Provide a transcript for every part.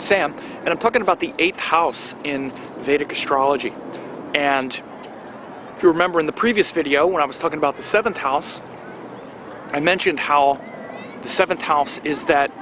Sam, and I'm talking about the 8th house in Vedic astrology. And if you remember in the previous video when I was talking about the 7th house, I mentioned how the 7th house is that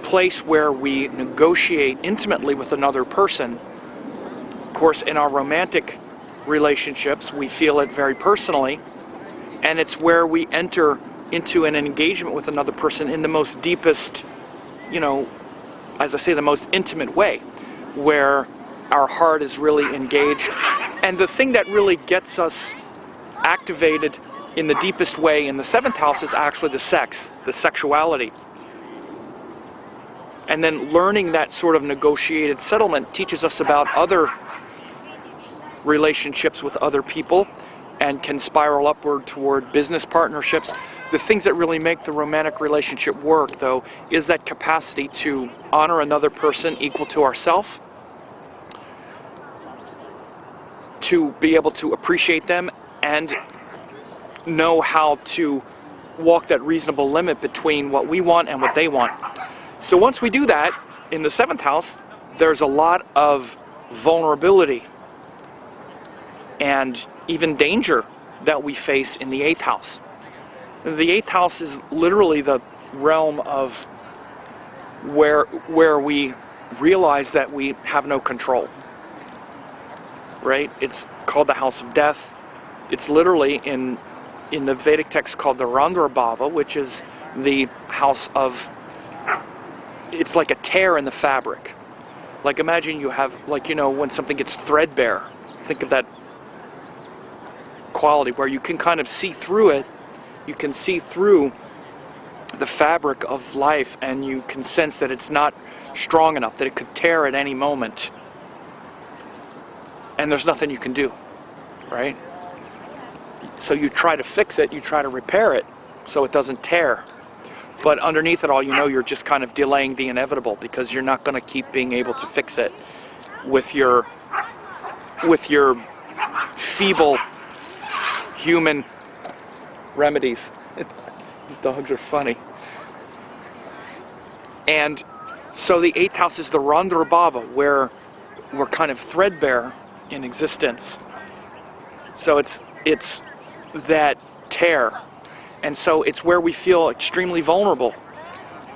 place where we negotiate intimately with another person. Of course, in our romantic relationships, we feel it very personally, and it's where we enter into an engagement with another person in the most deepest, as I say, the most intimate way, where our heart is really engaged. And the thing that really gets us activated in the deepest way in the 7th house is actually the sex, the sexuality. And then learning that sort of negotiated settlement teaches us about other relationships with other people and can spiral upward toward business partnerships. The things that really make the romantic relationship work, though, is that capacity to honor another person equal to ourselves, to be able to appreciate them and know how to walk that reasonable limit between what we want and what they want. So once we do that, in the 7th house, there's a lot of vulnerability and even danger that we face in the 8th house. The 8th house is literally the realm of where we realize that we have no control. Right? It's called the house of death. It's literally in the Vedic text called the Bhava, which is the house of, it's like a tear in the fabric. Like imagine you have, when something gets threadbare, think of that quality where you can kind of see through it. You can see through the fabric of life and you can sense that it's not strong enough, that it could tear at any moment. And there's nothing you can do, right? So you try to fix it, you try to repair it so it doesn't tear. But underneath it all, you're just kind of delaying the inevitable because you're not going to keep being able to fix it with your feeble human remedies. These dogs are funny. And so the 8th house is the Bhava, where we're kind of threadbare in existence. So it's that tear. And so it's where we feel extremely vulnerable.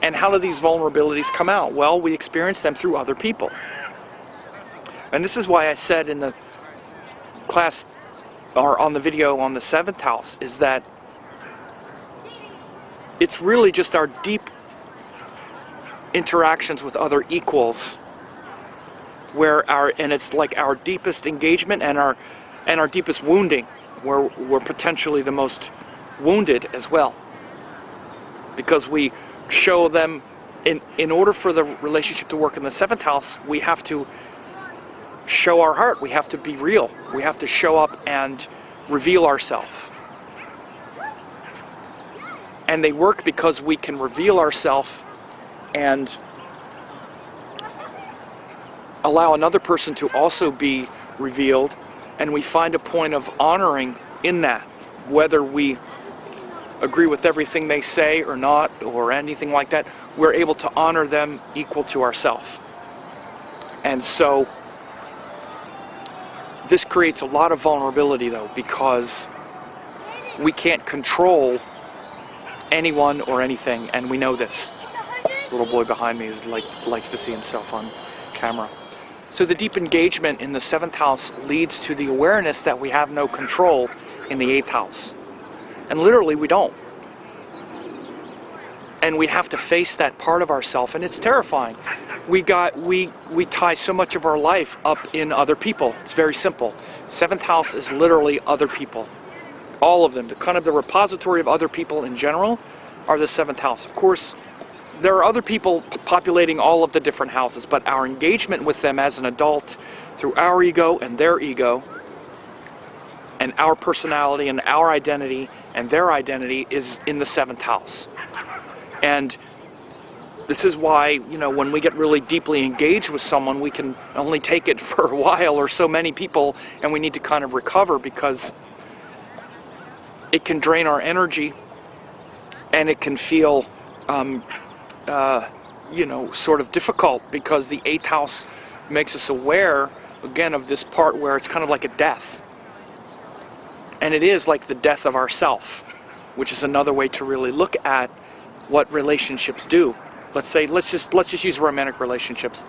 And how do these vulnerabilities come out? Well, we experience them through other people. And this is why I said in the class, or on the video on the 7th house, is that it's really just our deep interactions with other equals and it's like our deepest engagement and our deepest wounding, where we're potentially the most wounded as well. Because we show them, in order for the relationship to work in the 7th house, we have to show our heart, we have to be real, we have to show up and reveal ourselves. And they work because we can reveal ourselves and allow another person to also be revealed, and we find a point of honoring in that, whether we agree with everything they say or not, or anything like that. We're able to honor them equal to ourselves. And so this creates a lot of vulnerability, though, because we can't control anyone or anything, and we know this. This little boy behind me likes to see himself on camera. So the deep engagement in the 7th house leads to the awareness that we have no control in the 8th house. And literally we don't. And we have to face that part of ourselves, and it's terrifying. We tie so much of our life up in other people. It's very simple. 7th house is literally other people. All of them. The repository of other people in general are the 7th house. Of course, there are other people populating all of the different houses, but our engagement with them as an adult through our ego and their ego and our personality and our identity and their identity is in the 7th house. And this is why, when we get really deeply engaged with someone, we can only take it for a while, or so many people, and we need to kind of recover, because it can drain our energy and it can feel sort of difficult, because the 8th house makes us aware, again, of this part where it's kind of like a death. And it is like the death of ourself, which is another way to really look at what relationships do. Let's just use romantic relationships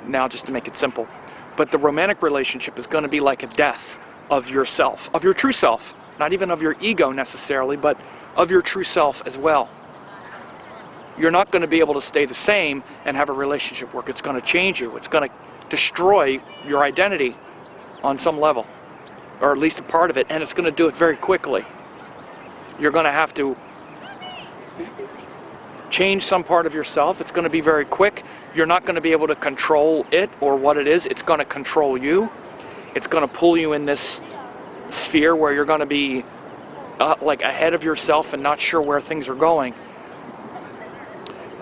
now, just to make it simple. But the romantic relationship is going to be like a death of yourself, of your true self, not even of your ego necessarily, but of your true self as well. You're not going to be able to stay the same and have a relationship work. It's going to change you. It's going to destroy your identity on some level, or at least a part of it, and it's going to do it very quickly. You're going to have to change some part of yourself. It's going to be very quick. You're not going to be able to control it or what it is. It's going to control you. It's going to pull you in this sphere where you're going to be like ahead of yourself and not sure where things are going.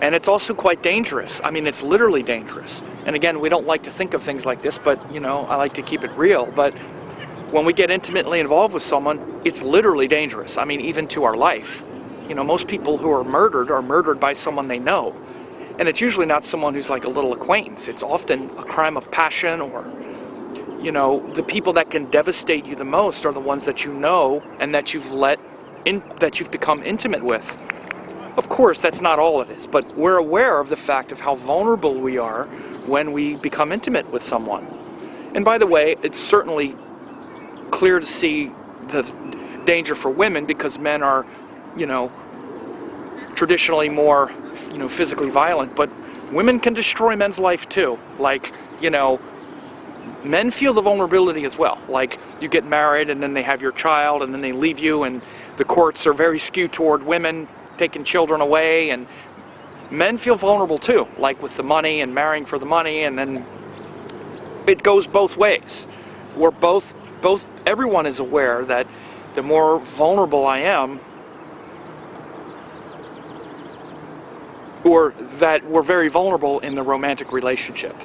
And it's also quite dangerous. I mean, it's literally dangerous. And again, we don't like to think of things like this, but I like to keep it real. But when we get intimately involved with someone, it's literally dangerous. I mean, even to our life. Most people who are murdered by someone they know. And it's usually not someone who's like a little acquaintance. It's often a crime of passion, or, the people that can devastate you the most are the ones that you know and that you've become intimate with. Of course, that's not all it is, but we're aware of the fact of how vulnerable we are when we become intimate with someone. And by the way, it's certainly clear to see the danger for women, because men are, traditionally more, physically violent, but women can destroy men's life too. Like, men feel the vulnerability as well. Like, you get married and then they have your child and then they leave you, and the courts are very skewed toward women taking children away, and men feel vulnerable too, like with the money and marrying for the money, and then it goes both ways. Everyone is aware that the more vulnerable I am, or that we're very vulnerable in the romantic relationship,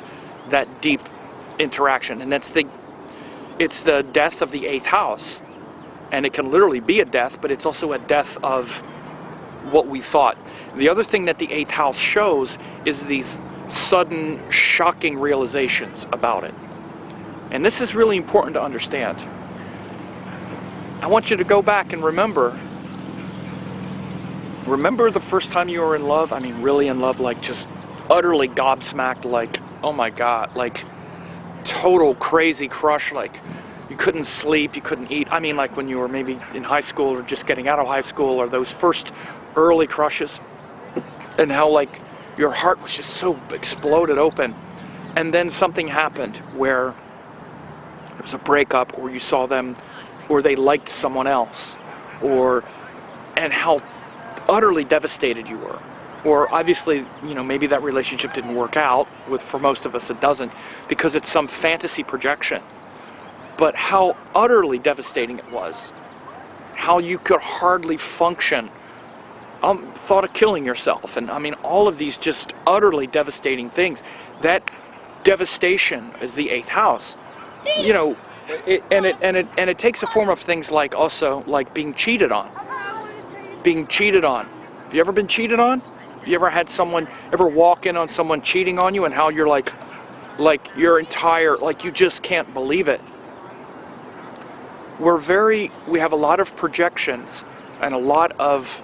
that deep interaction, and it's the death of the 8th house, and it can literally be a death, but it's also a death of what we thought. The other thing that the 8th house shows is these sudden, shocking realizations about it. And this is really important to understand. I want you to go back and remember the first time you were in love. I mean, really in love, like just utterly gobsmacked, like, oh my God, like total crazy crush, like you couldn't sleep, you couldn't eat. I mean, like when you were maybe in high school or just getting out of high school, or those first early crushes, and how like your heart was just so exploded open. And then something happened where there was a breakup, or you saw them, or they liked someone else, and how utterly devastated you were. Or obviously, maybe that relationship didn't work out. For most of us it doesn't, because it's some fantasy projection. But how utterly devastating it was. How you could hardly function. Thought of killing yourself, and I mean all of these just utterly devastating things. That devastation is the 8th house. It takes a form of things like also like being cheated on. Have you ever been cheated on? You ever had someone ever walk in on someone cheating on you, and how you're like your entire, like you just can't believe it. We have a lot of projections and a lot of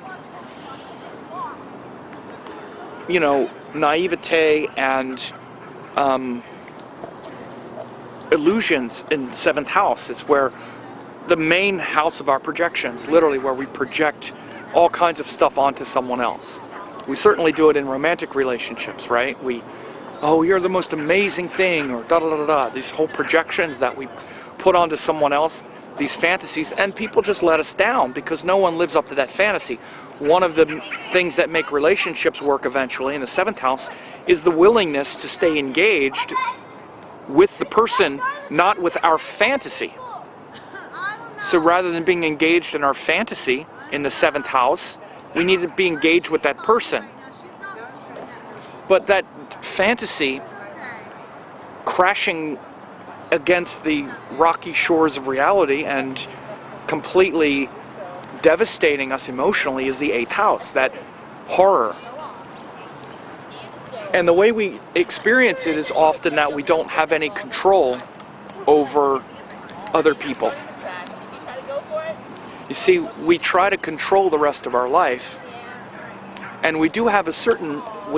naivete and illusions in 7th house. Is where the main house of our projections, literally where we project all kinds of stuff onto someone else. We certainly do it in romantic relationships, right? You're the most amazing thing, or da-da-da-da-da. These whole projections that we put onto someone else, these fantasies, and people just let us down because no one lives up to that fantasy. One of the things that make relationships work eventually in the 7th house is the willingness to stay engaged with the person, not with our fantasy. So rather than being engaged in our fantasy in the 7th house, we need to be engaged with that person. But that fantasy crashing against the rocky shores of reality and completely devastating us emotionally is the 8th house, that horror. And the way we experience it is often that we don't have any control over other people. You see, we try to control the rest of our life, and we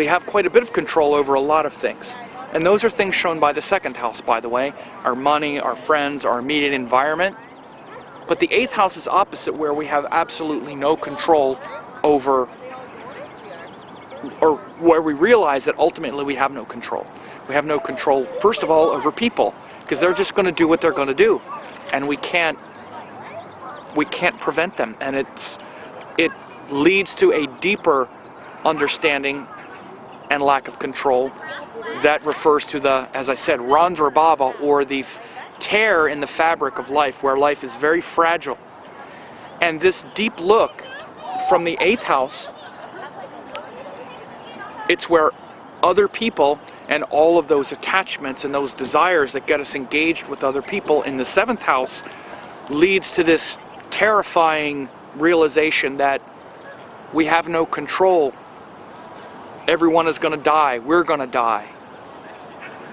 have quite a bit of control over a lot of things. And those are things shown by the second house, by the way. Our money, our friends, our immediate environment. But the 8th house is opposite, where we have absolutely no control over, or where we realize that ultimately we have no control. We have no control, first of all, over people, because they're just going to do what they're going to do, and we can't prevent them. And it leads to a deeper understanding and lack of control that refers to the, as I said, Bhava, or the tear in the fabric of life, where life is very fragile. And this deep look from the 8th house, it's where other people and all of those attachments and those desires that get us engaged with other people in the 7th house leads to this terrifying realization that we have no control. Everyone is going to die. We're going to die.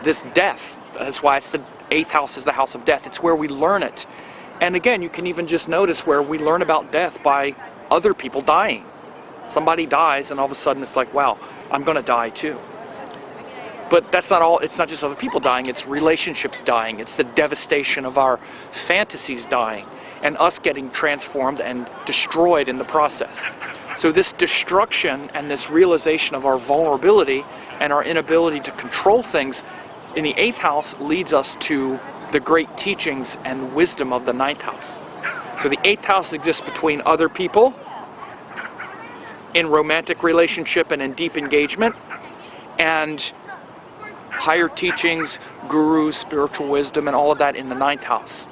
This death, that's why it's the 8th house is the house of death. It's where we learn it. And again, you can even just notice where we learn about death by other people dying. Somebody dies and all of a sudden it's like, wow, I'm going to die too. But that's not all. It's not just other people dying. It's relationships dying. It's the devastation of our fantasies dying, and us getting transformed and destroyed in the process. So this destruction and this realization of our vulnerability and our inability to control things in the 8th house leads us to the great teachings and wisdom of the 9th house. So the 8th house exists between other people, in romantic relationship and in deep engagement, and higher teachings, gurus, spiritual wisdom, and all of that in the 9th house.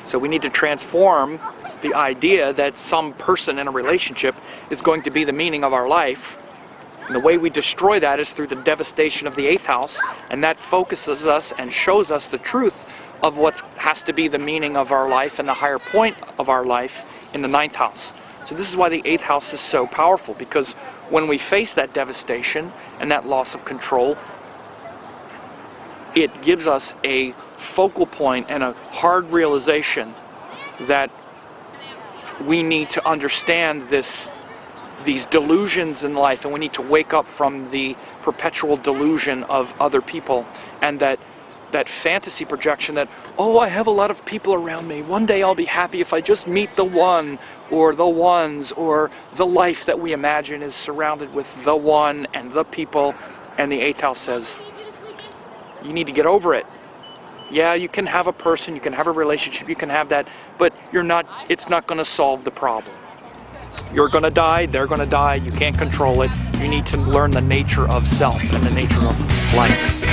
So we need to transform the idea that some person in a relationship is going to be the meaning of our life. And the way we destroy that is through the devastation of the 8th house, and that focuses us and shows us the truth of what has to be the meaning of our life and the higher point of our life in the 9th house. So this is why the 8th house is so powerful, because when we face that devastation and that loss of control, it gives us a focal point and a hard realization that we need to understand these delusions in life, and we need to wake up from the perpetual delusion of other people, and that fantasy projection that, oh, I have a lot of people around me. One day I'll be happy if I just meet the one, or the ones, or the life that we imagine is surrounded with the one and the people. And the 8th house says, you need to get over it. Yeah, you can have a person, you can have a relationship, you can have that, but it's not going to solve the problem. You're going to die, they're going to die, you can't control it. You need to learn the nature of self and the nature of life.